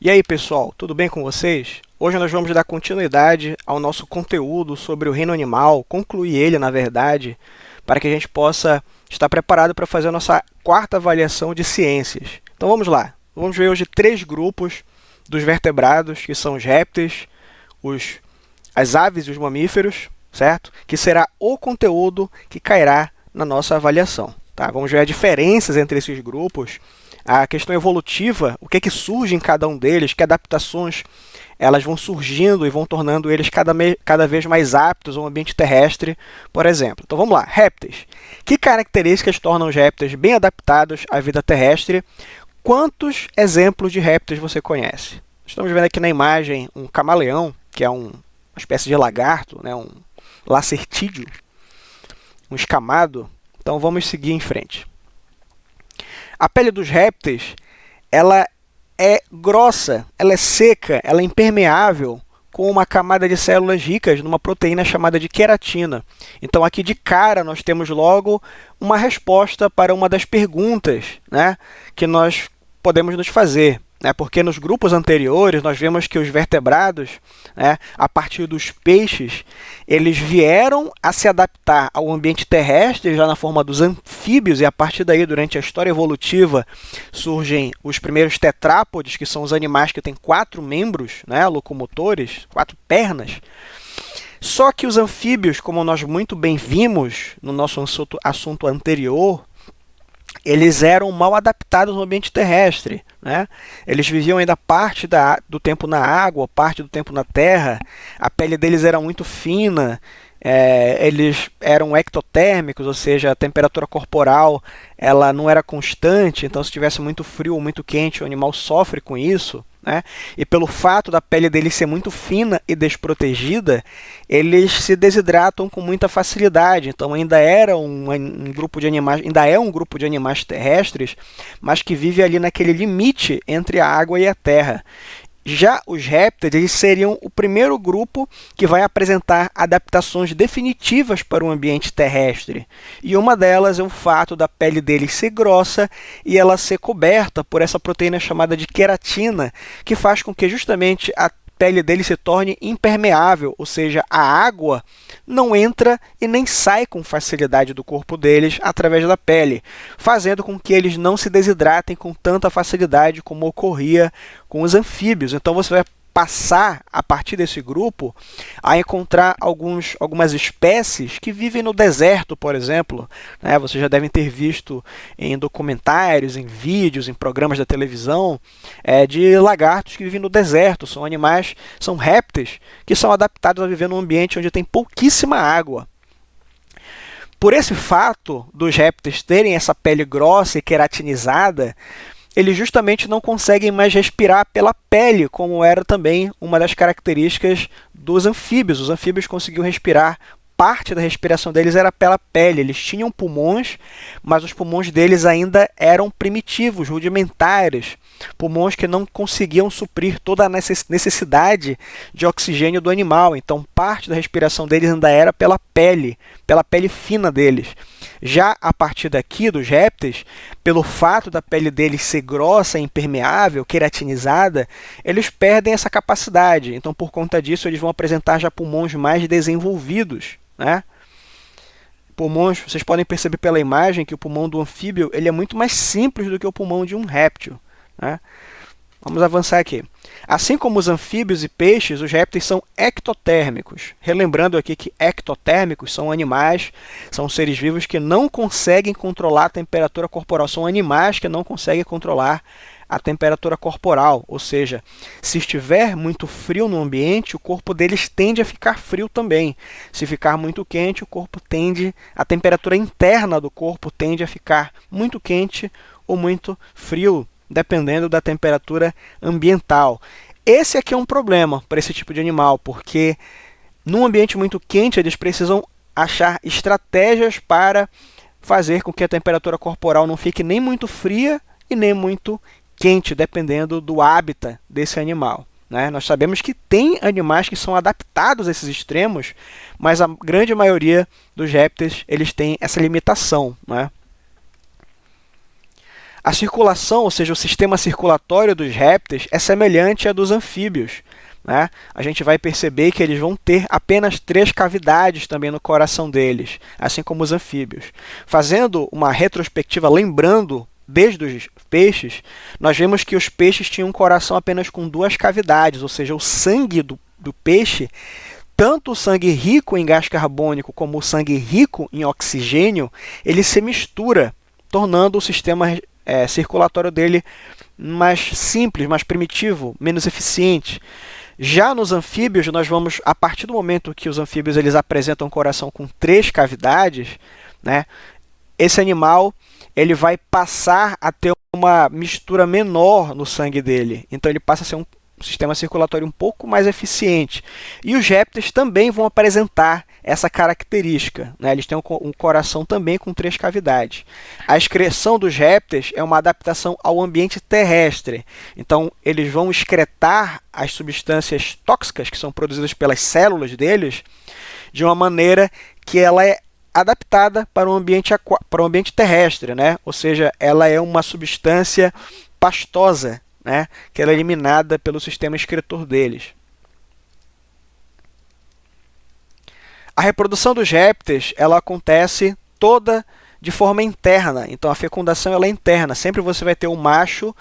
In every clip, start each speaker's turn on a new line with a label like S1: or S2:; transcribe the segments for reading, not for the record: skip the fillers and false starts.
S1: E aí, pessoal, tudo bem com vocês? Hoje nós vamos dar continuidade ao nosso conteúdo sobre o reino animal, concluir ele, na verdade, para que a gente possa estar preparado para fazer a nossa quarta avaliação de ciências. Então vamos lá. Vamos ver hoje três grupos dos vertebrados, que são os répteis, as aves e os mamíferos, certo? Que será o conteúdo que cairá na nossa avaliação. Tá? Vamos ver as diferenças entre esses grupos, a questão evolutiva, o que é que surge em cada um deles, que adaptações elas vão surgindo e vão tornando eles cada vez mais aptos ao ambiente terrestre, por exemplo. Então vamos lá, répteis. Que características tornam os répteis bem adaptados à vida terrestre? Quantos exemplos de répteis você conhece? Estamos vendo aqui na imagem um camaleão, que é uma espécie de lagarto, né? Um lacertídeo, um escamado. Então vamos seguir em frente. A pele dos répteis, ela é grossa, ela é seca, ela é impermeável, com uma camada de células ricas numa proteína chamada de queratina. Então, aqui de cara, nós temos logo uma resposta para uma das perguntas, né, que nós podemos nos fazer. Porque nos grupos anteriores nós vimos que os vertebrados, a partir dos peixes, eles vieram a se adaptar ao ambiente terrestre já na forma dos anfíbios, e a partir daí, durante a história evolutiva, surgem os primeiros tetrápodes, que são os animais que têm 4 membros, locomotores, 4 pernas. Só que os anfíbios, como nós muito bem vimos no nosso assunto anterior, eles eram mal adaptados no ambiente terrestre. Eles viviam ainda parte do tempo na água, parte do tempo na terra, a pele deles era muito fina, eles eram ectotérmicos, ou seja, a temperatura corporal ela não era constante, então se tivesse muito frio ou muito quente, o animal sofre com isso. E pelo fato da pele deles ser muito fina e desprotegida, eles se desidratam com muita facilidade. Então ainda era um grupo de animais, ainda é um grupo de animais terrestres, mas que vive ali naquele limite entre a água e a terra. Já os répteis, eles seriam o primeiro grupo que vai apresentar adaptações definitivas para o ambiente terrestre. E uma delas é o fato da pele deles ser grossa e ela ser coberta por essa proteína chamada de queratina, que faz com que justamente a pele deles se torne impermeável, ou seja, a água não entra e nem sai com facilidade do corpo deles através da pele, fazendo com que eles não se desidratem com tanta facilidade como ocorria com os anfíbios. Então você vai passar, a partir desse grupo, a encontrar algumas espécies que vivem no deserto, por exemplo. Vocês já devem ter visto em documentários, em vídeos, em programas da televisão, de lagartos que vivem no deserto. São animais, são répteis que são adaptados a viver num ambiente onde tem pouquíssima água. Por esse fato dos répteis terem essa pele grossa e queratinizada, eles justamente não conseguem mais respirar pela pele, como era também uma das características dos anfíbios. Os anfíbios conseguiam respirar, parte da respiração deles era pela pele. Eles tinham pulmões, mas os pulmões deles ainda eram primitivos, rudimentares. Pulmões que não conseguiam suprir toda a necessidade de oxigênio do animal. Então, parte da respiração deles ainda era pela pele fina deles. Já a partir daqui, dos répteis, pelo fato da pele deles ser grossa, impermeável, queratinizada, eles perdem essa capacidade. Então, por conta disso, eles vão apresentar já pulmões mais desenvolvidos. Pulmões, vocês podem perceber pela imagem que o pulmão do anfíbio ele é muito mais simples do que o pulmão de um réptil. Vamos avançar aqui. Assim como os anfíbios e peixes, os répteis são ectotérmicos. Relembrando aqui que ectotérmicos são animais, são seres vivos que não conseguem controlar a temperatura corporal. São animais que não conseguem controlar a temperatura corporal, ou seja, se estiver muito frio no ambiente, o corpo deles tende a ficar frio também. Se ficar muito quente, a temperatura interna do corpo tende a ficar muito quente ou muito frio, dependendo da temperatura ambiental. Esse aqui é um problema para esse tipo de animal, porque num ambiente muito quente, eles precisam achar estratégias para fazer com que a temperatura corporal não fique nem muito fria e nem muito quente, dependendo do hábitat desse animal. Nós sabemos que tem animais que são adaptados a esses extremos, mas a grande maioria dos répteis eles têm essa limitação. A circulação, ou seja, o sistema circulatório dos répteis é semelhante à dos anfíbios, né? A gente vai perceber que eles vão ter apenas 3 cavidades também no coração deles, assim como os anfíbios. Fazendo uma retrospectiva, lembrando desde os peixes, nós vemos que os peixes tinham um coração apenas com 2 cavidades, ou seja, o sangue do peixe, tanto o sangue rico em gás carbônico como o sangue rico em oxigênio, ele se mistura, tornando o sistema circulatório dele mais simples, mais primitivo, menos eficiente. Já nos anfíbios, nós vamos, a partir do momento que os anfíbios eles apresentam um coração com 3 cavidades, né, esse animal ele vai passar a ter uma mistura menor no sangue dele. Então ele passa a ser um sistema circulatório um pouco mais eficiente. E os répteis também vão apresentar essa característica, né? Eles têm um coração também com 3 cavidades. A excreção dos répteis é uma adaptação ao ambiente terrestre. Então, eles vão excretar as substâncias tóxicas que são produzidas pelas células deles de uma maneira que ela é adaptada para o ambiente terrestre, né? Ou seja, ela é uma substância pastosa, né, que ela é eliminada pelo sistema excretor deles. A reprodução dos répteis ela acontece toda de forma interna, então a fecundação ela é interna. Sempre você vai ter o macho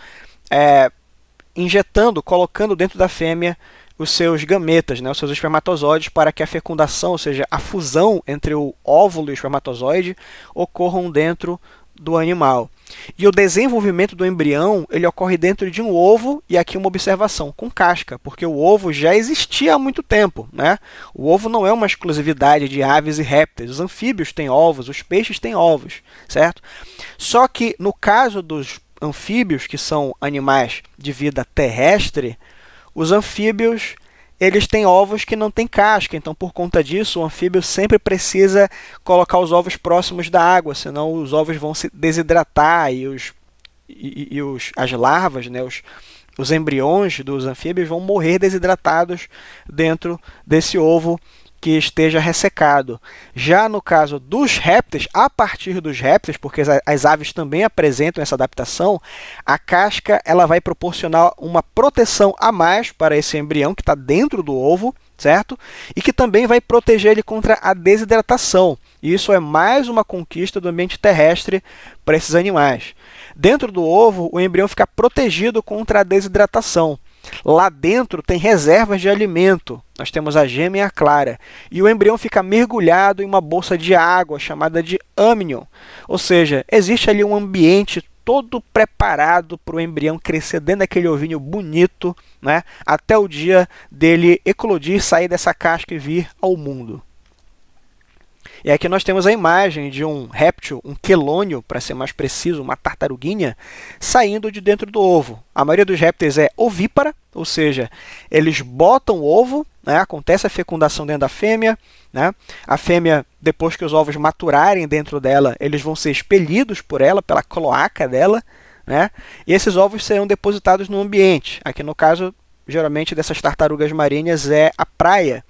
S1: injetando, colocando dentro da fêmea os seus gametas, né, os seus espermatozoides, para que a fecundação, ou seja, a fusão entre o óvulo e o espermatozoide, ocorram dentro do animal. E o desenvolvimento do embrião ele ocorre dentro de um ovo, e aqui uma observação, com casca, porque o ovo já existia há muito tempo, né? O ovo não é uma exclusividade de aves e répteis. Os anfíbios têm ovos, os peixes têm ovos, certo? Só que no caso dos anfíbios, que são animais de vida terrestre, os anfíbios eles têm ovos que não têm casca, então por conta disso o anfíbio sempre precisa colocar os ovos próximos da água, senão os ovos vão se desidratar e as larvas, né, os embriões dos anfíbios vão morrer desidratados dentro desse ovo que esteja ressecado. Já no caso dos répteis, a partir dos répteis, porque as aves também apresentam essa adaptação, a casca ela vai proporcionar uma proteção a mais para esse embrião que está dentro do ovo, certo? E que também vai proteger ele contra a desidratação. E isso é mais uma conquista do ambiente terrestre para esses animais. Dentro do ovo, o embrião fica protegido contra a desidratação. Lá dentro tem reservas de alimento, nós temos a gema e a clara, e o embrião fica mergulhado em uma bolsa de água chamada de âmnion, ou seja, existe ali um ambiente todo preparado para o embrião crescer dentro daquele ovinho bonito, né, até o dia dele eclodir, sair dessa casca e vir ao mundo. E aqui nós temos a imagem de um réptil, um quelônio, para ser mais preciso, uma tartaruguinha, saindo de dentro do ovo. A maioria dos répteis é ovípara, ou seja, eles botam o ovo, né, acontece a fecundação dentro da fêmea, né, a fêmea, depois que os ovos maturarem dentro dela, eles vão ser expelidos por ela, pela cloaca dela, né, e esses ovos serão depositados no ambiente. Aqui no caso, geralmente dessas tartarugas marinhas é a praia.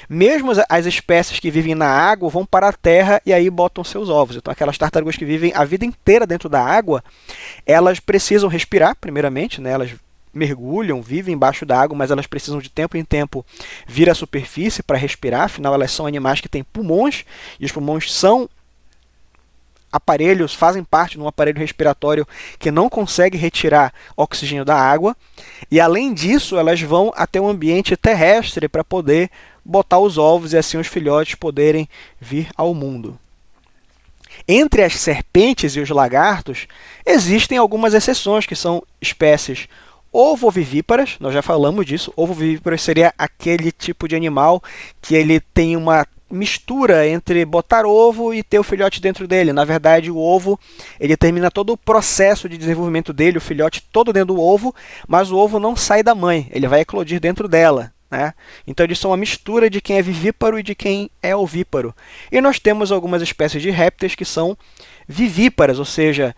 S1: Mesmo as espécies que vivem na água vão para a terra e aí botam seus ovos. Então, aquelas tartarugas que vivem a vida inteira dentro da água, elas precisam respirar, primeiramente, né? Elas mergulham, vivem embaixo da água, mas elas precisam de tempo em tempo vir à superfície para respirar. Afinal, elas são animais que têm pulmões, e os pulmões são aparelhos, fazem parte de um aparelho respiratório que não consegue retirar oxigênio da água. E, além disso, elas vão até um ambiente terrestre para poder botar os ovos e assim os filhotes poderem vir ao mundo. Entre as serpentes e os lagartos, existem algumas exceções, que são espécies ovovivíparas, nós já falamos disso. Ovovivíparas seria aquele tipo de animal que ele tem uma mistura entre botar ovo e ter o filhote dentro dele. Na verdade, o ovo ele termina todo o processo de desenvolvimento dele, o filhote todo dentro do ovo, mas o ovo não sai da mãe, ele vai eclodir dentro dela, né? Então eles são uma mistura de quem é vivíparo e de quem é ovíparo. E nós temos algumas espécies de répteis que são vivíparas, ou seja,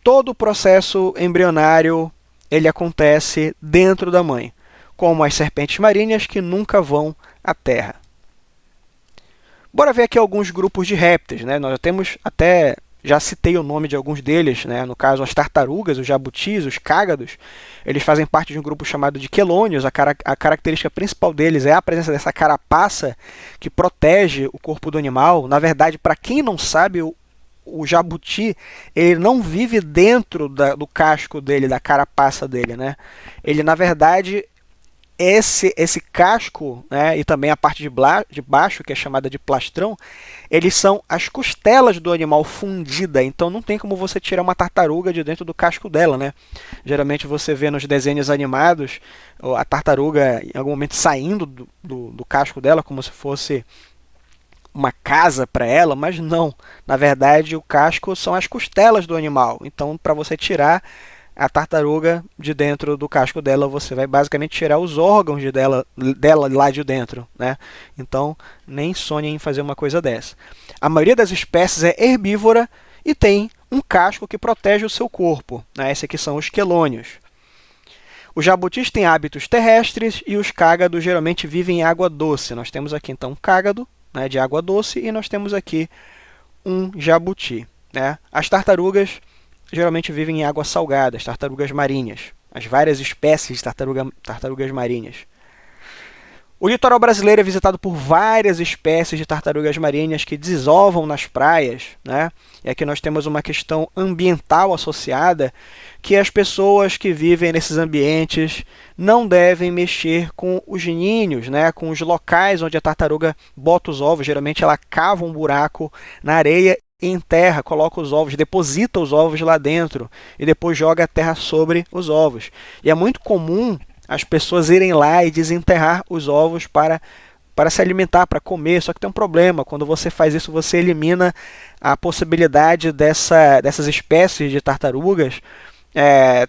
S1: todo o processo embrionário ele acontece dentro da mãe, como as serpentes marinhas que nunca vão à terra. Bora ver aqui alguns grupos de répteis, né? Nós já temos até já citei o nome de alguns deles, né? No caso as tartarugas, os jabutis, os cágados, eles fazem parte de um grupo chamado de quelônios. A característica principal deles é a presença dessa carapaça que protege o corpo do animal. Na verdade, para quem não sabe, o jabuti, ele não vive dentro do casco dele, da carapaça dele, né? Ele, na verdade, esse casco, né, e também a parte de baixo, que é chamada de plastrão, eles são as costelas do animal fundida, então não tem como você tirar uma tartaruga de dentro do casco dela, né? Geralmente você vê nos desenhos animados a tartaruga em algum momento saindo do casco dela, como se fosse uma casa para ela, mas não. Na verdade, o casco são as costelas do animal, então para você tirar a tartaruga de dentro do casco dela, você vai basicamente tirar os órgãos dela lá de dentro, né? Então, nem sonhe em fazer uma coisa dessa. A maioria das espécies é herbívora e tem um casco que protege o seu corpo, né? Esses aqui são os quelônios. Os jabutis têm hábitos terrestres e os cágados geralmente vivem em água doce. Nós temos aqui, então, um cágado, né, de água doce, e nós temos aqui um jabuti, né? As tartarugas geralmente vivem em águas salgadas, tartarugas marinhas, as várias espécies de tartarugas marinhas. O litoral brasileiro é visitado por várias espécies de tartarugas marinhas que desovam nas praias, né? E aqui nós temos uma questão ambiental associada, que as pessoas que vivem nesses ambientes não devem mexer com os ninhos, né? Com os locais onde a tartaruga bota os ovos. Geralmente ela cava um buraco na areia, enterra, coloca os ovos, deposita os ovos lá dentro e depois joga a terra sobre os ovos. E é muito comum as pessoas irem lá e desenterrar os ovos para se alimentar, para comer. Só que tem um problema: quando você faz isso, você elimina a possibilidade dessas espécies de tartarugas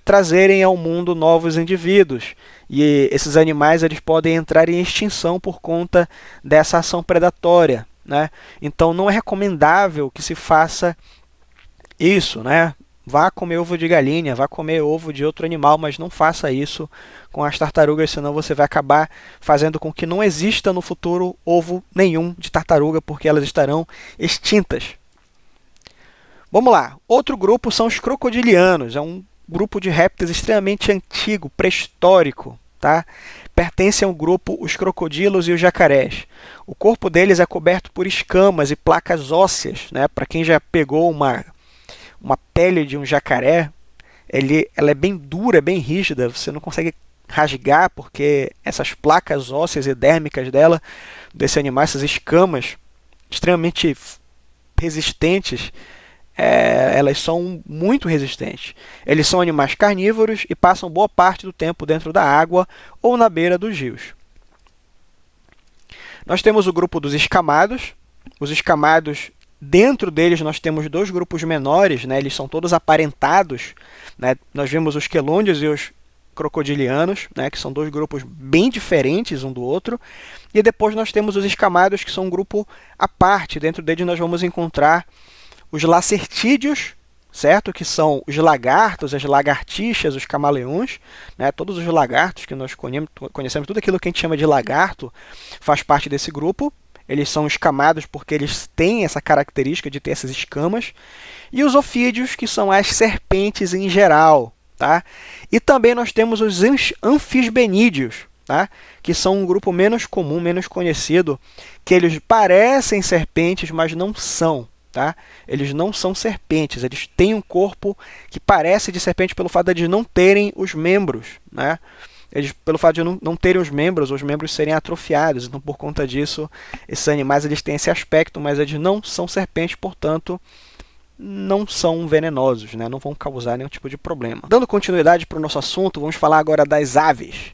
S1: trazerem ao mundo novos indivíduos. E esses animais eles podem entrar em extinção por conta dessa ação predatória, né? Então não é recomendável que se faça isso, né? Vá comer ovo de galinha, vá comer ovo de outro animal, mas não faça isso com as tartarugas, senão você vai acabar fazendo com que não exista no futuro ovo nenhum de tartaruga, porque elas estarão extintas. Vamos lá, outro grupo são os crocodilianos. É um grupo de répteis extremamente antigo, pré-histórico, tá? Pertence ao grupo os crocodilos e os jacarés. O corpo deles é coberto por escamas e placas ósseas, né? Para quem já pegou uma pele de um jacaré, ela é bem dura, bem rígida, você não consegue rasgar, porque essas placas ósseas e dérmicas desse animal, essas escamas extremamente resistentes, elas são muito resistentes. Eles são animais carnívoros e passam boa parte do tempo dentro da água ou na beira dos rios. Nós temos o grupo dos escamados. Os escamados, dentro deles nós temos dois grupos menores, né? Eles são todos aparentados, né? Nós vemos os quelônios e os crocodilianos, né? Que são dois grupos bem diferentes um do outro. E depois nós temos os escamados, que são um grupo à parte. Dentro deles nós vamos encontrar os lacertídeos, certo? Que são os lagartos, as lagartixas, os camaleões, né? Todos os lagartos que nós conhecemos, tudo aquilo que a gente chama de lagarto faz parte desse grupo. Eles são escamados porque eles têm essa característica de ter essas escamas. E os ofídeos, que são as serpentes em geral, tá? E também nós temos os anfisbenídeos, tá? Que são um grupo menos comum, menos conhecido, que eles parecem serpentes, mas não são. Tá? Eles não são serpentes, eles têm um corpo que parece de serpente pelo fato de não terem os membros, né? Pelo fato de não terem os membros serem atrofiados. Então, por conta disso, esses animais eles têm esse aspecto, mas eles não são serpentes, portanto, não são venenosos, né? Não vão causar nenhum tipo de problema. Dando continuidade para o nosso assunto, vamos falar agora das aves.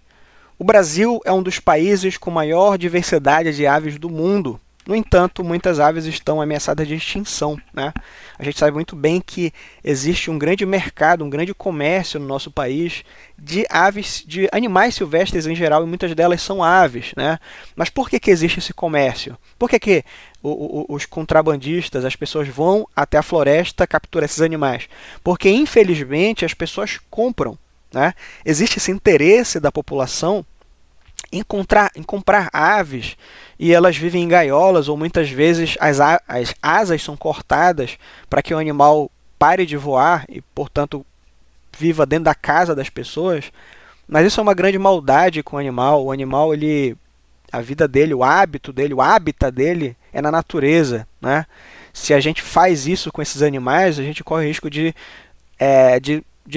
S1: O Brasil é um dos países com maior diversidade de aves do mundo. No entanto, muitas aves estão ameaçadas de extinção, né? A gente sabe muito bem que existe um grande mercado, um grande comércio no nosso país de aves, de animais silvestres em geral, e muitas delas são aves, né? Mas por que existe esse comércio? Por que os contrabandistas, as pessoas vão até a floresta capturar esses animais? Porque, infelizmente, as pessoas compram, né? Existe esse interesse da população em comprar aves e elas vivem em gaiolas, ou muitas vezes as asas são cortadas para que o animal pare de voar e, portanto, viva dentro da casa das pessoas. Mas isso é uma grande maldade com o animal. O animal, a vida dele, o hábito dele, o hábitat dele é na natureza, né? Se a gente faz isso com esses animais, a gente corre o risco de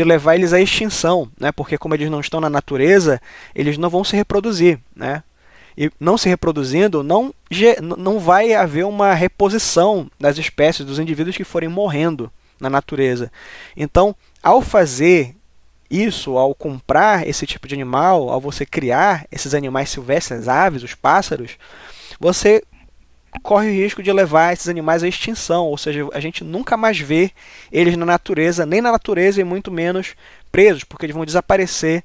S1: levar eles à extinção, né? Porque como eles não estão na natureza, eles não vão se reproduzir, né? E não se reproduzindo, não vai haver uma reposição das espécies, dos indivíduos que forem morrendo na natureza. Então, ao fazer isso, ao comprar esse tipo de animal, ao você criar esses animais silvestres, as aves, os pássaros, você corre o risco de levar esses animais à extinção, ou seja, a gente nunca mais vê eles na natureza, nem na natureza e muito menos presos, porque eles vão desaparecer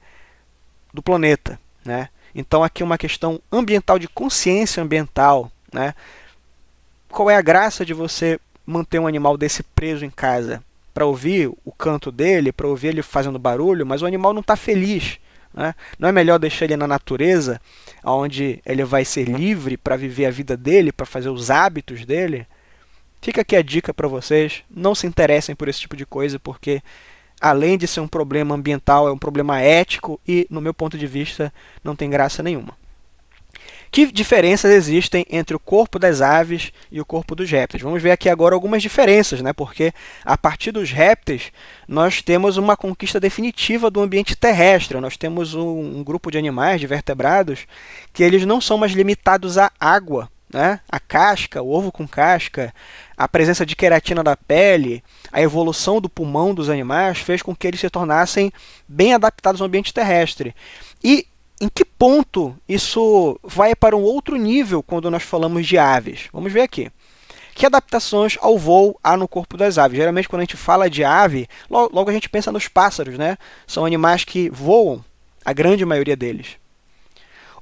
S1: do planeta, né? Então aqui uma questão ambiental, de consciência ambiental, né? Qual é a graça de você manter um animal desse preso em casa? Para ouvir o canto dele, para ouvir ele fazendo barulho, mas o animal não está feliz, né? Não é melhor deixar ele na natureza, onde ele vai ser livre para viver a vida dele, para fazer os hábitos dele? Fica aqui a dica para vocês, não se interessem por esse tipo de coisa, porque além de ser um problema ambiental, é um problema ético e, no meu ponto de vista, não tem graça nenhuma. Que diferenças existem entre o corpo das aves e o corpo dos répteis? Vamos ver aqui agora algumas diferenças, né? Porque a partir dos répteis nós temos uma conquista definitiva do ambiente terrestre. Nós temos um grupo de animais, de vertebrados, que eles não são mais limitados à água, né? A casca, o ovo com casca, a presença de queratina da pele, a evolução do pulmão dos animais fez com que eles se tornassem bem adaptados ao ambiente terrestre. E em que ponto isso vai para um outro nível quando nós falamos de aves? Vamos ver aqui. Que adaptações ao voo há no corpo das aves? Geralmente, quando a gente fala de ave, logo a gente pensa nos pássaros, né? São animais que voam, a grande maioria deles.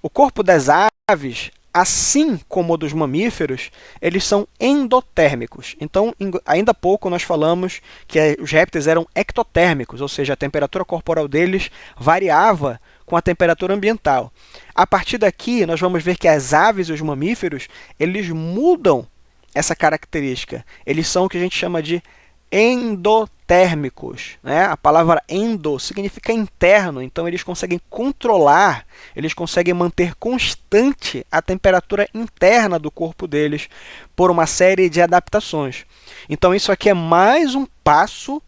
S1: O corpo das aves, assim como o dos mamíferos, eles são endotérmicos. Então, ainda há pouco nós falamos que os répteis eram ectotérmicos, ou seja, a temperatura corporal deles variava com a temperatura ambiental. A partir daqui, nós vamos ver que as aves e os mamíferos, eles mudam essa característica. Eles são o que a gente chama de endotérmicos, né? A palavra endo significa interno, então eles conseguem controlar, eles conseguem manter constante a temperatura interna do corpo deles por uma série de adaptações. Então isso aqui é mais um passo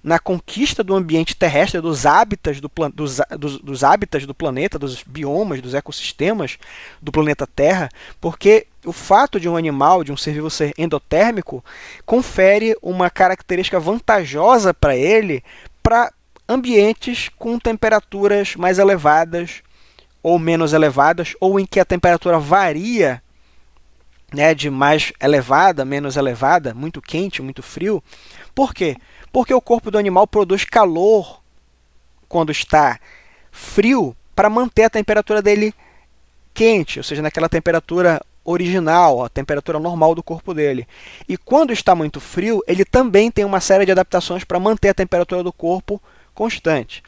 S1: na conquista do ambiente terrestre, dos hábitats dos hábitats do planeta, dos biomas, dos ecossistemas do planeta Terra, porque o fato de um animal, de um ser vivo ser endotérmico, confere uma característica vantajosa para ele para ambientes com temperaturas mais elevadas ou menos elevadas, ou em que a temperatura varia, né, de mais elevada, menos elevada, muito quente, muito frio. Por quê? Porque o corpo do animal produz calor quando está frio para manter a temperatura dele quente, ou seja, naquela temperatura original, a temperatura normal do corpo dele. E quando está muito frio, ele também tem uma série de adaptações para manter a temperatura do corpo constante.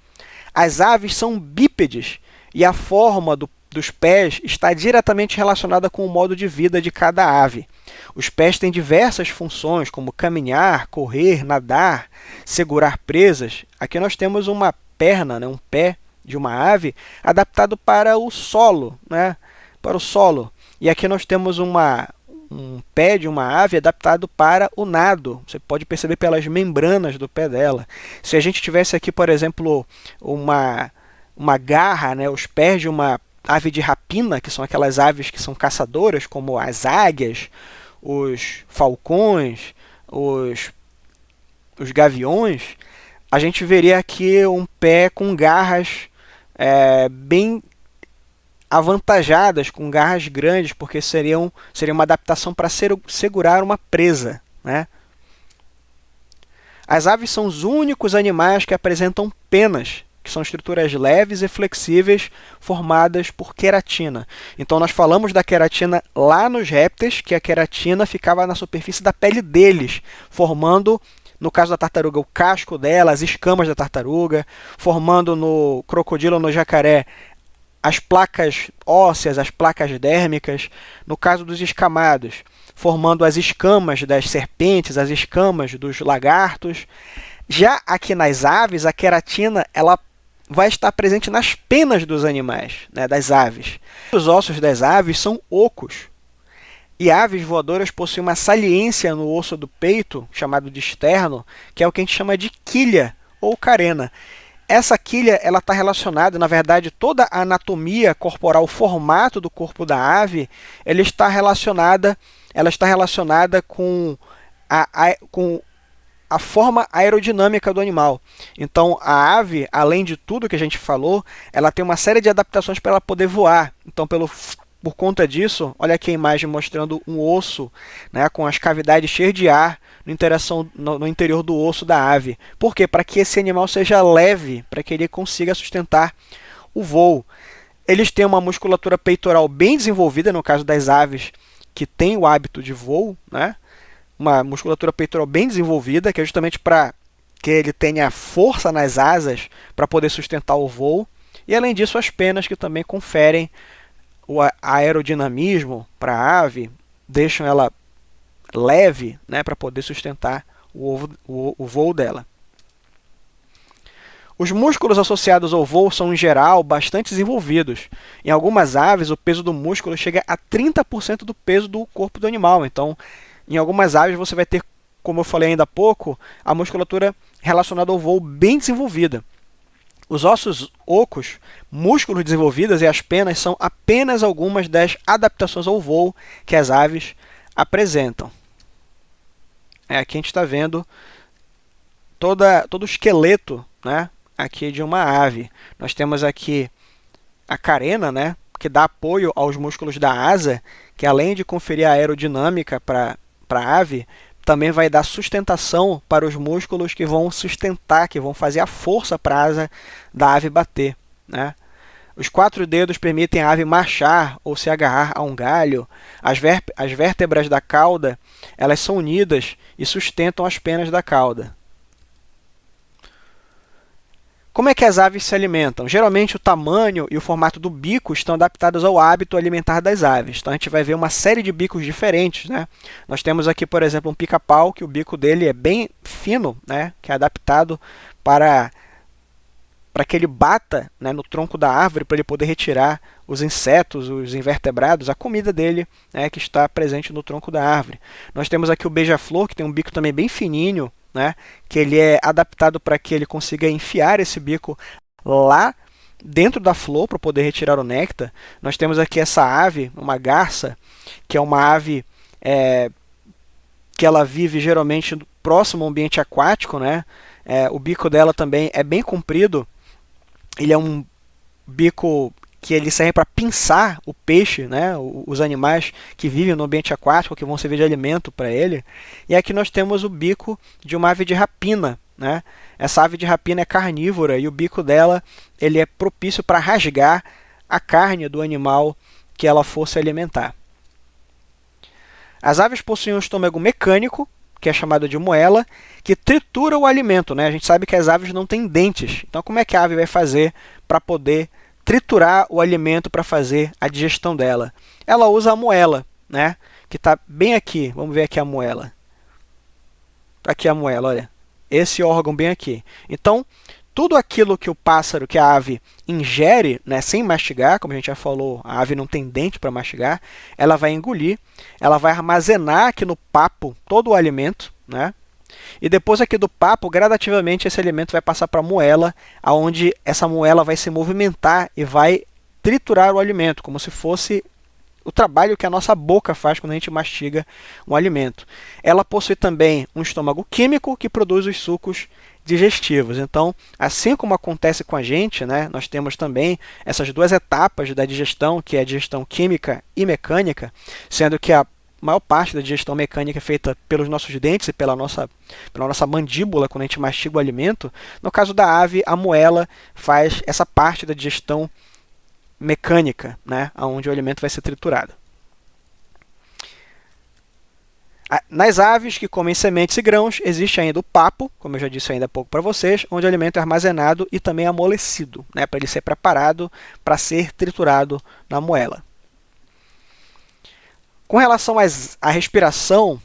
S1: As aves são bípedes e a forma dos pés está diretamente relacionada com o modo de vida de cada ave. Os pés têm diversas funções, como caminhar, correr, nadar, segurar presas. Aqui nós temos uma perna, né, um pé de uma ave adaptado para o solo, né, para o solo. E aqui nós temos um pé de uma ave adaptado para o nado. Você pode perceber pelas membranas do pé dela. Se a gente tivesse aqui, por exemplo, uma garra, né, os pés de uma ave de rapina, que são aquelas aves que são caçadoras, como as águias, os falcões, os gaviões, a gente veria aqui um pé com garras bem avantajadas, com garras grandes, porque seria uma adaptação para segurar uma presa, né? As aves são os únicos animais que apresentam penas, que são estruturas leves e flexíveis formadas por queratina. Então nós falamos da queratina lá nos répteis, que a queratina ficava na superfície da pele deles, formando, no caso da tartaruga, o casco dela, as escamas da tartaruga, formando no crocodilo ou no jacaré as placas ósseas, as placas dérmicas, no caso dos escamados, formando as escamas das serpentes, as escamas dos lagartos. Já aqui nas aves, a queratina ela vai estar presente nas penas dos animais, né, das aves. Os ossos das aves são ocos, e aves voadoras possuem uma saliência no osso do peito, chamado de esterno, que é o que a gente chama de quilha ou carena. Essa quilha está relacionada, na verdade, toda a anatomia corporal, o formato do corpo da ave, ela está relacionada com a forma aerodinâmica do animal. Então, a ave, além de tudo que a gente falou, ela tem uma série de adaptações para ela poder voar. Então, por conta disso, olha aqui a imagem mostrando um osso, né, com as cavidades cheias de ar no interior do osso da ave. Por quê? Para que esse animal seja leve, para que ele consiga sustentar o voo. Eles têm uma musculatura peitoral bem desenvolvida, no caso das aves que têm o hábito de voo, né? Uma musculatura peitoral bem desenvolvida, que é justamente para que ele tenha força nas asas para poder sustentar o voo. E além disso, as penas que também conferem o aerodinamismo para a ave, deixam ela leve, né, para poder sustentar o voo dela. Os músculos associados ao voo são, em geral, bastante desenvolvidos. Em algumas aves, o peso do músculo chega a 30% do peso do corpo do animal. Então, em algumas aves, você vai ter, como eu falei ainda há pouco, a musculatura relacionada ao voo bem desenvolvida. Os ossos ocos, músculos desenvolvidos e as penas são apenas algumas das adaptações ao voo que as aves apresentam. Aqui a gente está vendo todo o esqueleto, né, aqui de uma ave. Nós temos aqui a carena, né, que dá apoio aos músculos da asa, que além de conferir a aerodinâmica para a ave, também vai dar sustentação para os músculos que vão sustentar, que vão fazer a força para a asa da ave bater, né? Os 4 dedos permitem a ave marchar ou se agarrar a um galho. As vértebras da cauda, elas são unidas e sustentam as penas da cauda. Como é que as aves se alimentam? Geralmente o tamanho e o formato do bico estão adaptados ao hábito alimentar das aves. Então a gente vai ver uma série de bicos diferentes, né? Nós temos aqui, por exemplo, um pica-pau, que o bico dele é bem fino, né, que é adaptado para que ele bata, né, no tronco da árvore, para ele poder retirar os insetos, os invertebrados, a comida dele, né, que está presente no tronco da árvore. Nós temos aqui o beija-flor, que tem um bico também bem fininho, né, que ele é adaptado para que ele consiga enfiar esse bico lá dentro da flor para poder retirar o néctar. Nós temos aqui essa ave, uma garça, que é uma ave que ela vive geralmente próximo ao ambiente aquático, né? O bico dela também é bem comprido. Ele é um bico que ele serve para pinçar o peixe, né? Os animais que vivem no ambiente aquático, que vão servir de alimento para ele. E aqui nós temos o bico de uma ave de rapina, né? Essa ave de rapina é carnívora e o bico dela ele é propício para rasgar a carne do animal que ela for se alimentar. As aves possuem um estômago mecânico, que é chamado de moela, que tritura o alimento, né? A gente sabe que as aves não têm dentes. Então, como é que a ave vai fazer para poder triturar o alimento para fazer a digestão dela? Ela usa a moela, né, que está bem aqui. Vamos ver aqui a moela. Aqui a moela, olha. Esse órgão bem aqui. Então, tudo aquilo que o pássaro, que a ave ingere, né, sem mastigar, como a gente já falou, a ave não tem dente para mastigar, ela vai engolir, ela vai armazenar aqui no papo todo o alimento, né? E depois aqui do papo, gradativamente esse alimento vai passar para a moela, onde essa moela vai se movimentar e vai triturar o alimento, como se fosse o trabalho que a nossa boca faz quando a gente mastiga um alimento. Ela possui também um estômago químico que produz os sucos digestivos. Então, assim como acontece com a gente, né, nós temos também essas duas etapas da digestão, que é a digestão química e mecânica, sendo que a maior parte da digestão mecânica é feita pelos nossos dentes e pela nossa mandíbula quando a gente mastiga o alimento. No caso da ave, a moela faz essa parte da digestão mecânica, né, onde o alimento vai ser triturado. Nas aves que comem sementes e grãos, existe ainda o papo, como eu já disse ainda há pouco para vocês, onde o alimento é armazenado e também amolecido, né, para ele ser preparado para ser triturado na moela. Com relação à respiração,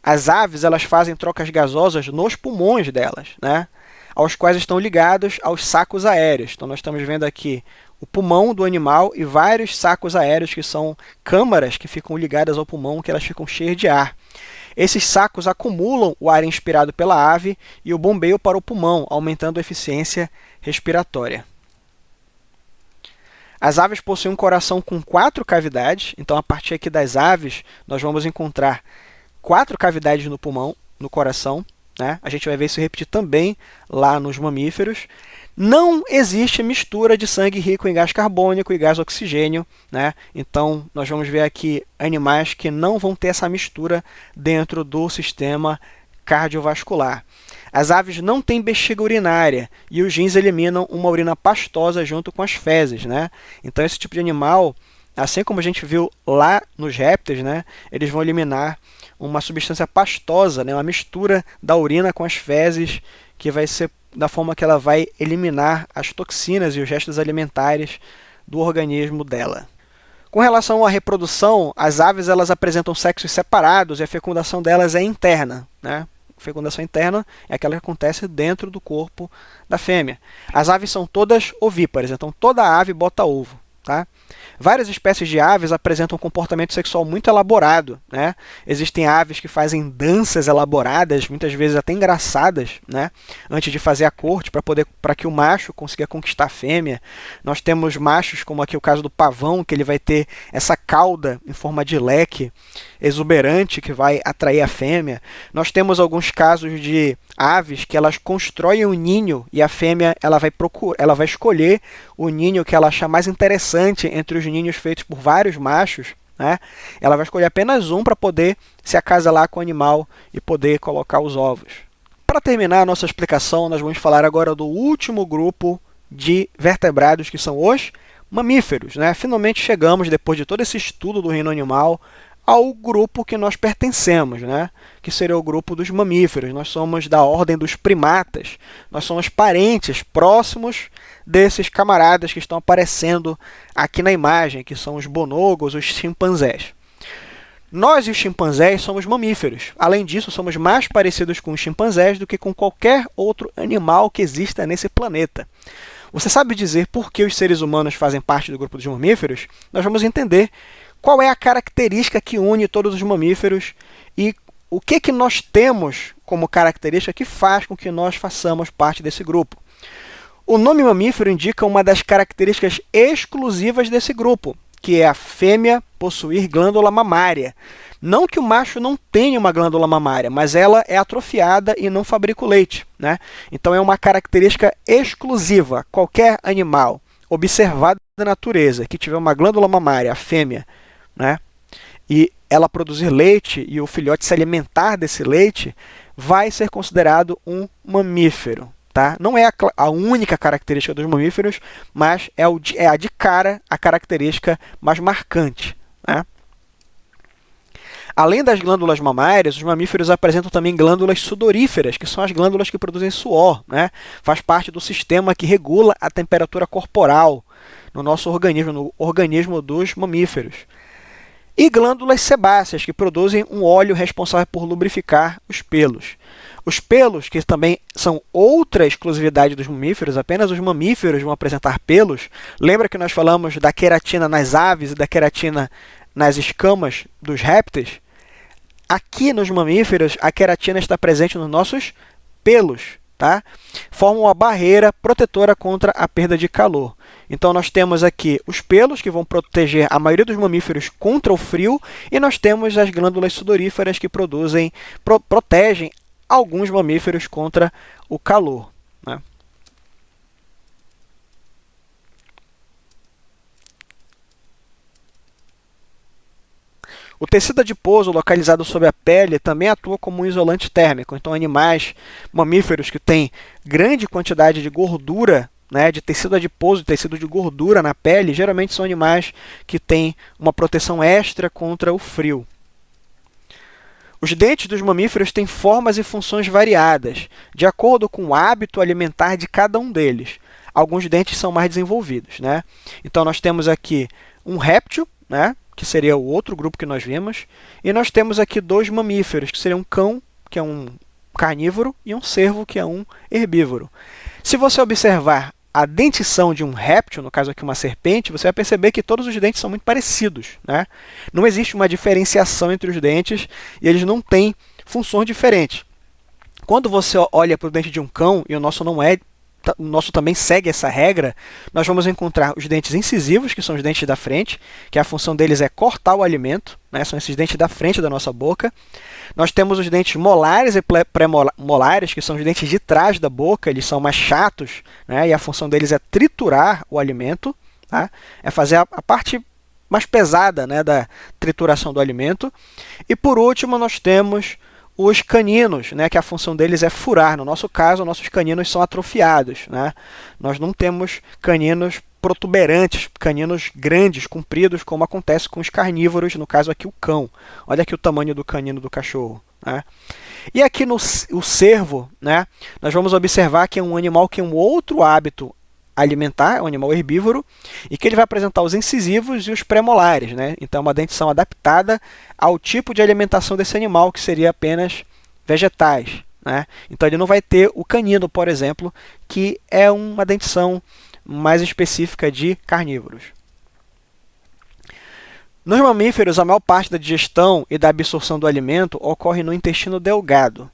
S1: as aves elas fazem trocas gasosas nos pulmões delas, né, aos quais estão ligados aos sacos aéreos. Então, nós estamos vendo aqui o pulmão do animal e vários sacos aéreos, que são câmaras que ficam ligadas ao pulmão, que elas ficam cheias de ar. Esses sacos acumulam o ar inspirado pela ave e o bombeiam para o pulmão, aumentando a eficiência respiratória. As aves possuem um coração com 4 cavidades, então a partir aqui das aves nós vamos encontrar 4 cavidades no pulmão, no coração, né? A gente vai ver isso repetir também lá nos mamíferos. Não existe mistura de sangue rico em gás carbônico e gás oxigênio, né? Então, nós vamos ver aqui animais que não vão ter essa mistura dentro do sistema cardiovascular. As aves não têm bexiga urinária e os rins eliminam uma urina pastosa junto com as fezes, né? Então, esse tipo de animal, assim como a gente viu lá nos répteis, né, eles vão eliminar uma substância pastosa, né, uma mistura da urina com as fezes, que vai ser da forma que ela vai eliminar as toxinas e os restos alimentares do organismo dela. Com relação à reprodução, as aves elas apresentam sexos separados e a fecundação delas é interna, né? A fecundação interna é aquela que acontece dentro do corpo da fêmea. As aves são todas ovíparas, então toda ave bota ovo, tá? Várias espécies de aves apresentam um comportamento sexual muito elaborado, né? Existem aves que fazem danças elaboradas, muitas vezes até engraçadas, né, antes de fazer a corte, para que o macho consiga conquistar a fêmea. Nós temos machos, como aqui o caso do pavão, que ele vai ter essa cauda em forma de leque exuberante que vai atrair a fêmea. Nós temos alguns casos de aves que elas constroem um ninho e a fêmea ela vai escolher o ninho que ela achar mais interessante entre os ninhos feitos por vários machos, né? Ela vai escolher apenas um para poder se acasalar com o animal e poder colocar os ovos. Para terminar a nossa explicação, nós vamos falar agora do último grupo de vertebrados, que são os mamíferos, né? Finalmente chegamos, depois de todo esse estudo do reino animal, ao grupo que nós pertencemos, né? Que seria o grupo dos mamíferos. Nós somos da ordem dos primatas. Nós somos parentes próximos desses camaradas que estão aparecendo aqui na imagem, que são os bonobos, os chimpanzés. Nós e os chimpanzés somos mamíferos. Além disso, somos mais parecidos com os chimpanzés do que com qualquer outro animal que exista nesse planeta. Você sabe dizer por que os seres humanos fazem parte do grupo dos mamíferos? Nós vamos entender qual é a característica que une todos os mamíferos e o que nós temos como característica que faz com que nós façamos parte desse grupo. O nome mamífero indica uma das características exclusivas desse grupo, que é a fêmea possuir glândula mamária. Não que o macho não tenha uma glândula mamária, mas ela é atrofiada e não fabrica o leite, né? Então é uma característica exclusiva. Qualquer animal observado na natureza que tiver uma glândula mamária, a fêmea, né, e ela produzir leite e o filhote se alimentar desse leite, vai ser considerado um mamífero. Tá? Não é a única característica dos mamíferos, mas é a de cara a característica mais marcante, né? Além das glândulas mamárias, os mamíferos apresentam também glândulas sudoríferas, que são as glândulas que produzem suor, né? Faz parte do sistema que regula a temperatura corporal no nosso organismo, no organismo dos mamíferos. E glândulas sebáceas, que produzem um óleo responsável por lubrificar os pelos. Os pelos, que também são outra exclusividade dos mamíferos, apenas os mamíferos vão apresentar pelos. Lembra que nós falamos da queratina nas aves e da queratina nas escamas dos répteis? Aqui nos mamíferos, a queratina está presente nos nossos pelos, tá? Formam uma barreira protetora contra a perda de calor. Então, nós temos aqui os pelos, que vão proteger a maioria dos mamíferos contra o frio, e nós temos as glândulas sudoríferas, que protegem alguns mamíferos contra o calor, né? O tecido adiposo localizado sob a pele também atua como um isolante térmico. Então, animais mamíferos que têm grande quantidade de gordura, né, de tecido adiposo, tecido de gordura na pele, geralmente são animais que têm uma proteção extra contra o frio. Os dentes dos mamíferos têm formas e funções variadas, de acordo com o hábito alimentar de cada um deles. Alguns dentes são mais desenvolvidos, né? Então, nós temos aqui um réptil, né, que seria o outro grupo que nós vimos, e nós temos aqui dois mamíferos, que seriam um cão, que é um carnívoro, e um cervo, que é um herbívoro. Se você observar a dentição de um réptil, no caso aqui uma serpente, você vai perceber que todos os dentes são muito parecidos, né? Não existe uma diferenciação entre os dentes e eles não têm funções diferentes. Quando você olha para o dente de um cão, e o nosso não é, o nosso também segue essa regra, nós vamos encontrar os dentes incisivos, que são os dentes da frente, que a função deles é cortar o alimento, né? São esses dentes da frente da nossa boca. Nós temos os dentes molares e pré-molares, que são os dentes de trás da boca, eles são mais chatos, né? E a função deles é triturar o alimento, tá? É fazer a parte mais pesada, né, da trituração do alimento. E por último, nós temos os caninos, né, que a função deles é furar. No nosso caso, nossos caninos são atrofiados, né? Nós não temos caninos protuberantes, caninos grandes, compridos, como acontece com os carnívoros, no caso aqui o cão. Olha aqui o tamanho do canino do cachorro, né? E aqui o cervo, né, nós vamos observar que é um animal que tem um outro hábito alimentar, é um animal herbívoro, e que ele vai apresentar os incisivos e os pré-molares, né? Então, é uma dentição adaptada ao tipo de alimentação desse animal, que seria apenas vegetais, né? Então, ele não vai ter o canino, por exemplo, que é uma dentição mais específica de carnívoros. Nos mamíferos, a maior parte da digestão e da absorção do alimento ocorre no intestino delgado.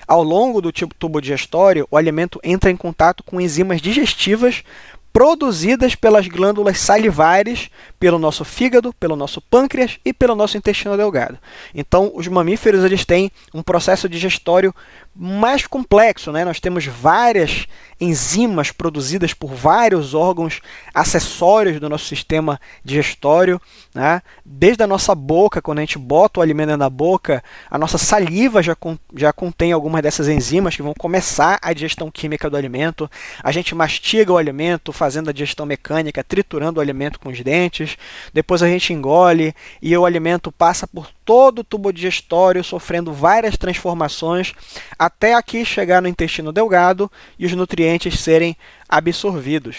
S1: Ao longo do tubo digestório, o alimento entra em contato com enzimas digestivas produzidas pelas glândulas salivares, pelo nosso fígado, pelo nosso pâncreas e pelo nosso intestino delgado. Então, os mamíferos eles têm um processo digestório mais complexo, né? Nós temos várias enzimas produzidas por vários órgãos acessórios do nosso sistema digestório, né? Desde a nossa boca, quando a gente bota o alimento na boca, a nossa saliva já contém algumas dessas enzimas que vão começar a digestão química do alimento. A gente mastiga o alimento, fazendo a digestão mecânica, triturando o alimento com os dentes. Depois a gente engole e o alimento passa por todo o tubo digestório, sofrendo várias transformações, até aqui chegar no intestino delgado e os nutrientes serem absorvidos.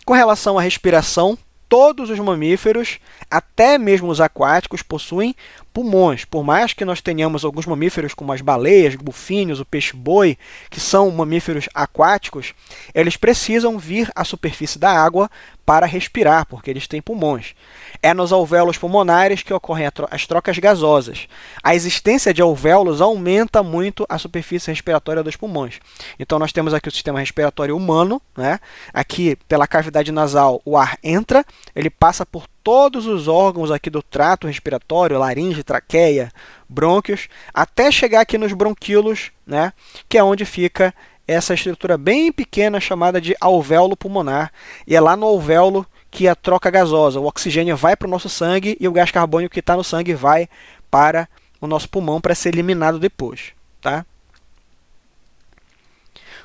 S1: Com relação à respiração, todos os mamíferos, até mesmo os aquáticos, possuem pulmões. Por mais que nós tenhamos alguns mamíferos, como as baleias, golfinhos, o peixe-boi, que são mamíferos aquáticos, eles precisam vir à superfície da água para respirar, porque eles têm pulmões. É nos alvéolos pulmonares que ocorrem as trocas gasosas. A existência de alvéolos aumenta muito a superfície respiratória dos pulmões. Então, nós temos aqui o sistema respiratório humano, né? Aqui, pela cavidade nasal, o ar entra, ele passa por todos os órgãos aqui do trato respiratório, laringe, traqueia, brônquios, até chegar aqui nos bronquíolos, né? Que é onde fica essa estrutura bem pequena chamada de alvéolo pulmonar, e é lá no alvéolo que a troca gasosa, o oxigênio vai para o nosso sangue e o gás carbônico que está no sangue vai para o nosso pulmão para ser eliminado depois, tá?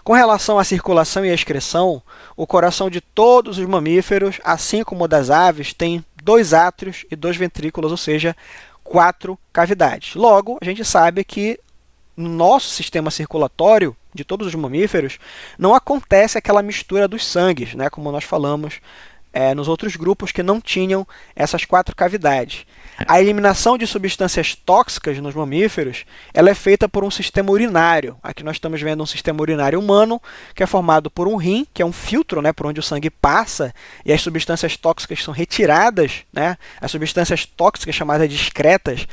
S1: Com relação à circulação e à excreção, o coração de todos os mamíferos, assim como o das aves, tem 2 átrios e 2 ventrículos, ou seja, 4 cavidades. Logo, a gente sabe que no nosso sistema circulatório, de todos os mamíferos, não acontece aquela mistura dos sangues, né, como nós falamos nos outros grupos que não tinham essas 4 cavidades. A eliminação de substâncias tóxicas nos mamíferos ela é feita por um sistema urinário. Aqui nós estamos vendo um sistema urinário humano, que é formado por um rim, que é um filtro, né, por onde o sangue passa, e as substâncias tóxicas são retiradas, né? As substâncias tóxicas chamadas de excretas,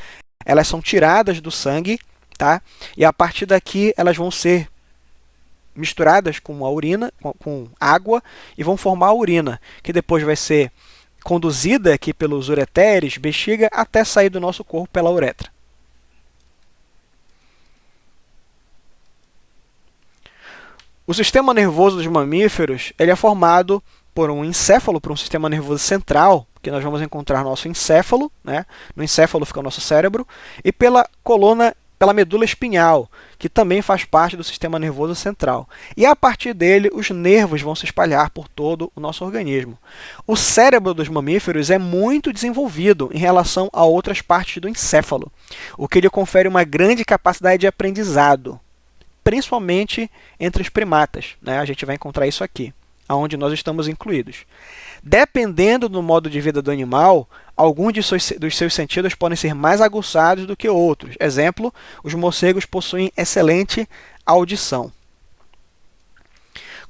S1: elas são tiradas do sangue, tá? E a partir daqui elas vão ser misturadas com a urina, com água, e vão formar a urina, que depois vai ser conduzida aqui pelos ureteres, bexiga, até sair do nosso corpo pela uretra. O sistema nervoso dos mamíferos ele é formado por um encéfalo, por um sistema nervoso central, que nós vamos encontrar nosso encéfalo, né? No encéfalo fica o nosso cérebro, e pela coluna pela medula espinhal, que também faz parte do sistema nervoso central. E a partir dele, os nervos vão se espalhar por todo o nosso organismo. O cérebro dos mamíferos é muito desenvolvido em relação a outras partes do encéfalo, o que lhe confere uma grande capacidade de aprendizado, principalmente entre os primatas, né? A gente vai encontrar isso aqui, onde nós estamos incluídos. Dependendo do modo de vida do animal, alguns dos seus sentidos podem ser mais aguçados do que outros. Exemplo, os morcegos possuem excelente audição.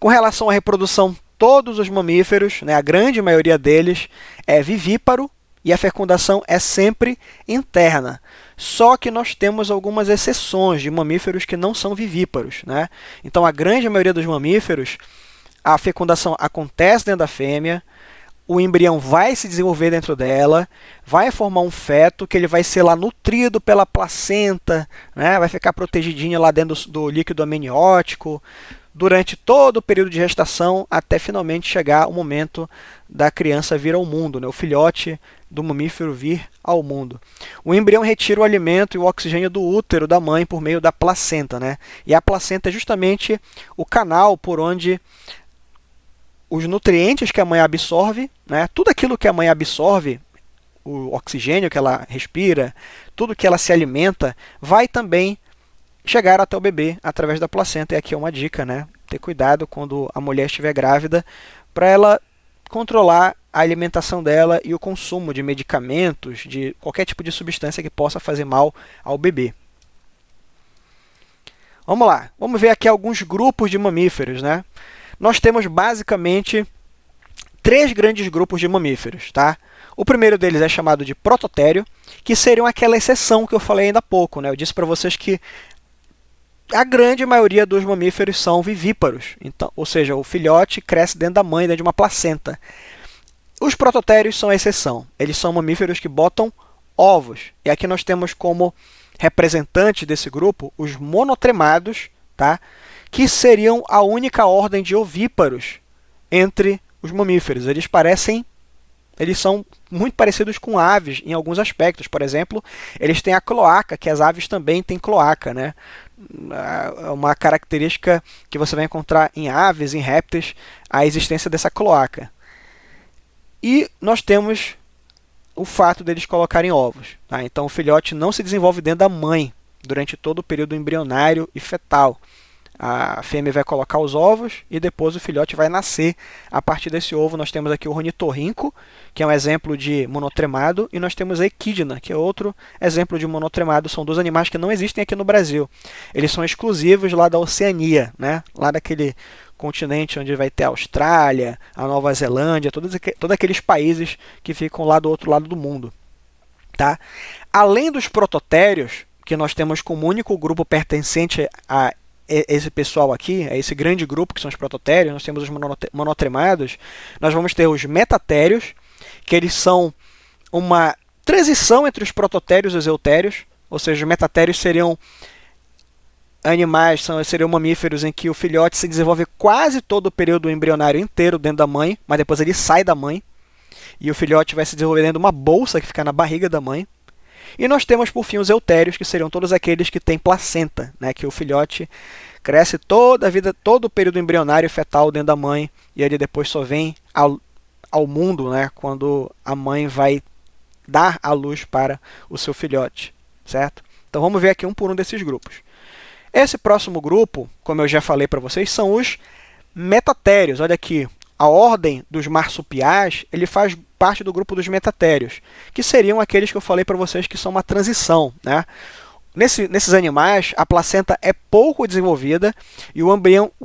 S1: Com relação à reprodução, todos os mamíferos, né, a grande maioria deles, é vivíparo e a fecundação é sempre interna. Só que nós temos algumas exceções de mamíferos que não são vivíparos, né? Então, a grande maioria dos mamíferos, a fecundação acontece dentro da fêmea, o embrião vai se desenvolver dentro dela, vai formar um feto que ele vai ser lá nutrido pela placenta, né? Vai ficar protegidinho lá dentro do líquido amniótico, durante todo o período de gestação, até finalmente chegar o momento da criança vir ao mundo, né? O filhote do mamífero vir ao mundo. O embrião retira o alimento e o oxigênio do útero da mãe por meio da placenta, né? E a placenta é justamente o canal por onde os nutrientes que a mãe absorve, né? Tudo aquilo que a mãe absorve, o oxigênio que ela respira, tudo que ela se alimenta, vai também chegar até o bebê através da placenta. E aqui é uma dica, né? Ter cuidado quando a mulher estiver grávida, para ela controlar a alimentação dela e o consumo de medicamentos, de qualquer tipo de substância que possa fazer mal ao bebê. Vamos lá, vamos ver aqui alguns grupos de mamíferos, né? Nós temos basicamente 3 grandes grupos de mamíferos, tá? O primeiro deles é chamado de prototério, que seriam aquela exceção que eu falei ainda há pouco, né? Eu disse para vocês que a grande maioria dos mamíferos são vivíparos, então, ou seja, o filhote cresce dentro da mãe, dentro de uma placenta. Os prototérios são a exceção. Eles são mamíferos que botam ovos. E aqui nós temos como representantes desse grupo os monotremados, tá? Que seriam a única ordem de ovíparos entre os mamíferos. Eles são muito parecidos com aves em alguns aspectos. Por exemplo, eles têm a cloaca, que as aves também têm cloaca, né? É uma característica que você vai encontrar em aves, em répteis, a existência dessa cloaca. E nós temos o fato deles colocarem ovos, tá? Então, o filhote não se desenvolve dentro da mãe durante todo o período embrionário e fetal. A fêmea vai colocar os ovos e depois o filhote vai nascer. A partir desse ovo, nós temos aqui o ornitorrinco, que é um exemplo de monotremado, e nós temos a equidna, que é outro exemplo de monotremado. São 2 animais que não existem aqui no Brasil. Eles são exclusivos lá da Oceania, né? Lá daquele continente onde vai ter a Austrália, a Nova Zelândia, todos aqueles países que ficam lá do outro lado do mundo, tá? Além dos prototérios, que nós temos como único grupo pertencente a esse pessoal aqui, é esse grande grupo que são os prototérios, nós temos os monotremados, nós vamos ter os metatérios, que eles são uma transição entre os prototérios e os eutérios, ou seja, os metatérios seriam animais, seriam mamíferos em que o filhote se desenvolve quase todo o período embrionário inteiro dentro da mãe, mas depois ele sai da mãe, e o filhote vai se desenvolver dentro de uma bolsa que fica na barriga da mãe. E nós temos, por fim, os eutérios, que seriam todos aqueles que têm placenta, né? Que o filhote cresce toda a vida, todo o período embrionário e fetal dentro da mãe, e ele depois só vem ao mundo, né? Quando a mãe vai dar a luz para o seu filhote, certo? Então vamos ver aqui um por um desses grupos. Esse próximo grupo, como eu já falei para vocês, são os metatérios. Olha aqui, a ordem dos marsupiais, ele faz parte do grupo dos metatérios, que seriam aqueles que eu falei para vocês que são uma transição, né? Nesses animais, a placenta é pouco desenvolvida e o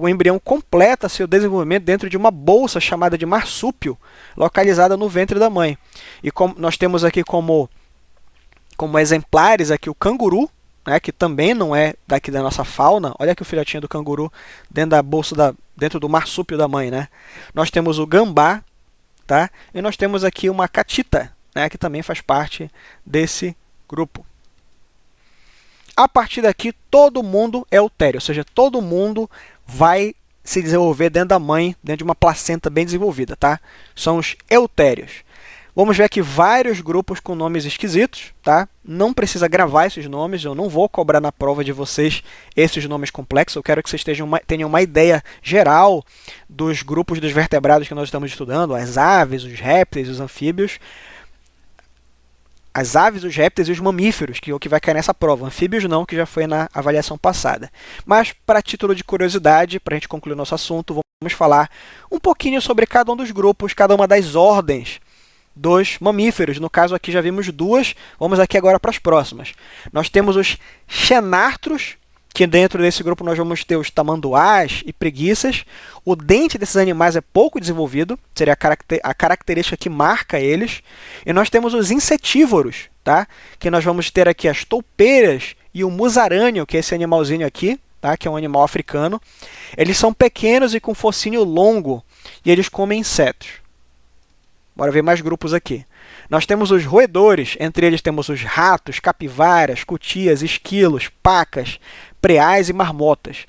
S1: embrião completa seu desenvolvimento dentro de uma bolsa chamada de marsúpio, localizada no ventre da mãe. E nós temos aqui como exemplares aqui o canguru, né, que também não é daqui da nossa fauna. Olha aqui o filhotinho do canguru dentro da bolsa, dentro do marsúpio da mãe, né? Nós temos o gambá, tá? E nós temos aqui uma catita, né, que também faz parte desse grupo. A partir daqui, todo mundo é eutérico, ou seja, todo mundo vai se desenvolver dentro da mãe, dentro de uma placenta bem desenvolvida, tá? São os eutérios. Vamos ver aqui vários grupos com nomes esquisitos, tá? Não precisa gravar esses nomes, eu não vou cobrar na prova de vocês esses nomes complexos, eu quero que vocês tenham uma ideia geral dos grupos dos vertebrados que nós estamos estudando, as aves, os répteis, os anfíbios, as aves, os répteis e os mamíferos, que é o que vai cair nessa prova. Anfíbios não, que já foi na avaliação passada. Mas, para título de curiosidade, para a gente concluir o nosso assunto, vamos falar um pouquinho sobre cada um dos grupos, cada uma das ordens dos mamíferos. No caso aqui já vimos duas, vamos aqui agora para as próximas. Nós temos os xenartros, que dentro desse grupo nós vamos ter os tamanduás e preguiças. O dente desses animais é pouco desenvolvido, seria a característica que marca eles. E nós temos os insetívoros, tá? Que nós vamos ter aqui as toupeiras e o musarânio, que é esse animalzinho aqui, tá? Que é um animal africano. Eles são pequenos e com focinho longo, e eles comem insetos. Bora ver mais grupos aqui. Nós temos os roedores, entre eles temos os ratos, capivaras, cutias, esquilos, pacas, preais e marmotas.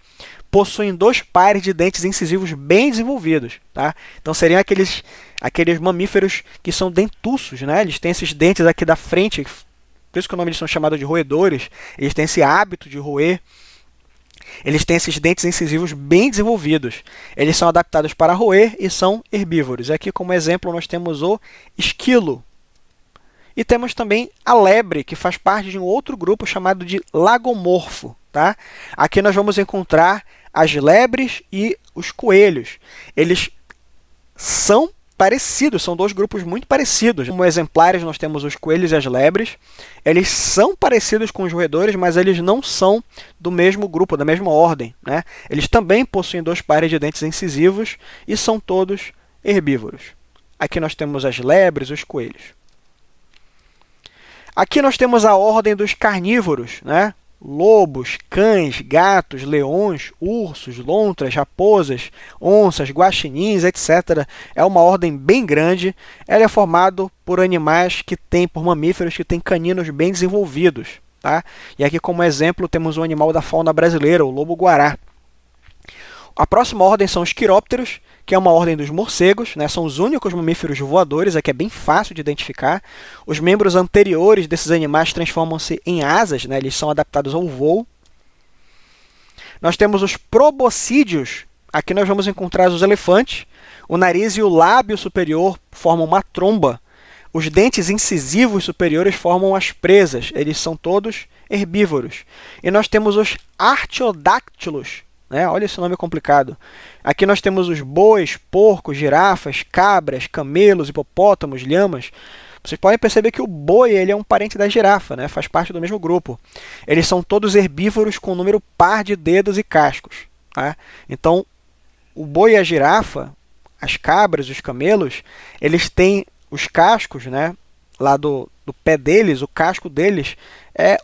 S1: Possuem 2 pares de dentes incisivos bem desenvolvidos, tá? Então seriam aqueles mamíferos que são dentuços, né? Eles têm esses dentes aqui da frente, por isso que o nome deles são chamados de roedores. Eles têm esse hábito de roer. Eles têm esses dentes incisivos bem desenvolvidos. Eles são adaptados para roer e são herbívoros. Aqui, como exemplo, nós temos o esquilo. E temos também a lebre, que faz parte de um outro grupo chamado de lagomorfo, tá? Aqui nós vamos encontrar as lebres e os coelhos. Eles são parecidos, são 2 grupos muito parecidos. Como exemplares, nós temos os coelhos e as lebres. Eles são parecidos com os roedores, mas eles não são do mesmo grupo, da mesma ordem, né? Eles também possuem 2 pares de dentes incisivos e são todos herbívoros. Aqui nós temos as lebres e os coelhos. Aqui nós temos a ordem dos carnívoros, né? Lobos, cães, gatos, leões, ursos, lontras, raposas, onças, guaxinins, etc. É uma ordem bem grande. Ela é formada por animais por mamíferos que têm caninos bem desenvolvidos, tá? E aqui como exemplo temos um animal da fauna brasileira, o lobo-guará. A próxima ordem são os quirópteros, que é uma ordem dos morcegos, né? São os únicos mamíferos voadores, aqui é bem fácil de identificar. Os membros anteriores desses animais transformam-se em asas, né? Eles são adaptados ao voo. Nós temos os proboscídeos, aqui nós vamos encontrar os elefantes. O nariz e o lábio superior formam uma tromba. Os dentes incisivos superiores formam as presas, eles são todos herbívoros. E nós temos os artiodáctilos, né? Olha esse nome complicado. Aqui nós temos os bois, porcos, girafas, cabras, camelos, hipopótamos, lhamas. Vocês podem perceber que o boi ele é um parente da girafa, né? Faz parte do mesmo grupo. Eles são todos herbívoros com número par de dedos e cascos, tá? Então, o boi e a girafa, as cabras e os camelos, eles têm os cascos, né? Lá do pé deles, o casco deles é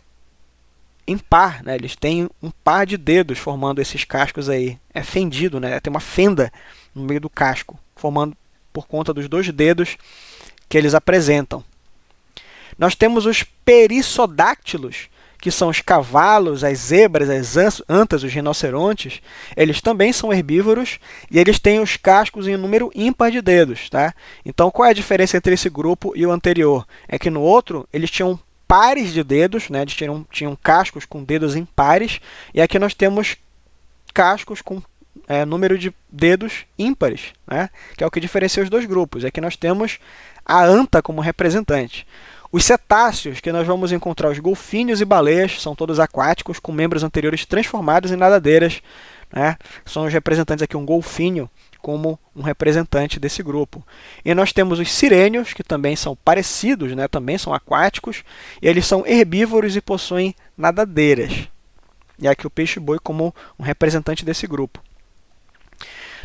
S1: impar, né? Eles têm um par de dedos formando esses cascos aí. É fendido, né? Tem uma fenda no meio do casco, formando por conta dos 2 dedos que eles apresentam. Nós temos os perissodáctilos, que são os cavalos, as zebras, as antas, os rinocerontes. Eles também são herbívoros e eles têm os cascos em um número ímpar de dedos, tá? Então, qual é a diferença entre esse grupo e o anterior? É que no outro, eles tinham pares de dedos, né? Eles tinham cascos com dedos impares, e aqui nós temos cascos com número de dedos ímpares, né? Que é o que diferencia os 2 grupos. Aqui nós temos a anta como representante. Os cetáceos, que nós vamos encontrar os golfinhos e baleias, são todos aquáticos, com membros anteriores transformados em nadadeiras, né? São os representantes aqui, um golfinho como um representante desse grupo. E nós temos os sirênios, que também são parecidos, né? Também são aquáticos, e eles são herbívoros e possuem nadadeiras. E aqui o peixe-boi como um representante desse grupo.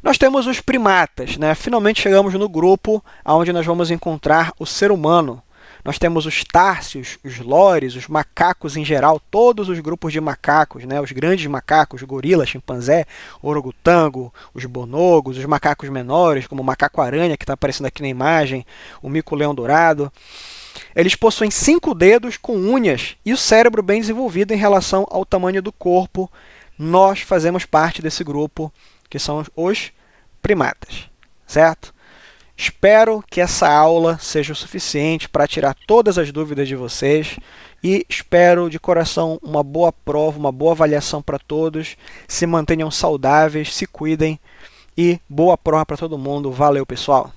S1: Nós temos os primatas, né? Finalmente chegamos no grupo onde nós vamos encontrar o ser humano. Nós temos os társios, os lores, os macacos em geral, todos os grupos de macacos, né? Os grandes macacos, gorila, chimpanzé, orangotango, os bonogos, os macacos menores, como o macaco-aranha, que está aparecendo aqui na imagem, o mico-leão-dourado. Eles possuem 5 dedos com unhas e o cérebro bem desenvolvido em relação ao tamanho do corpo. Nós fazemos parte desse grupo, que são os primatas, certo? Espero que essa aula seja o suficiente para tirar todas as dúvidas de vocês e espero de coração uma boa prova, uma boa avaliação para todos. Se mantenham saudáveis, se cuidem e boa prova para todo mundo. Valeu, pessoal!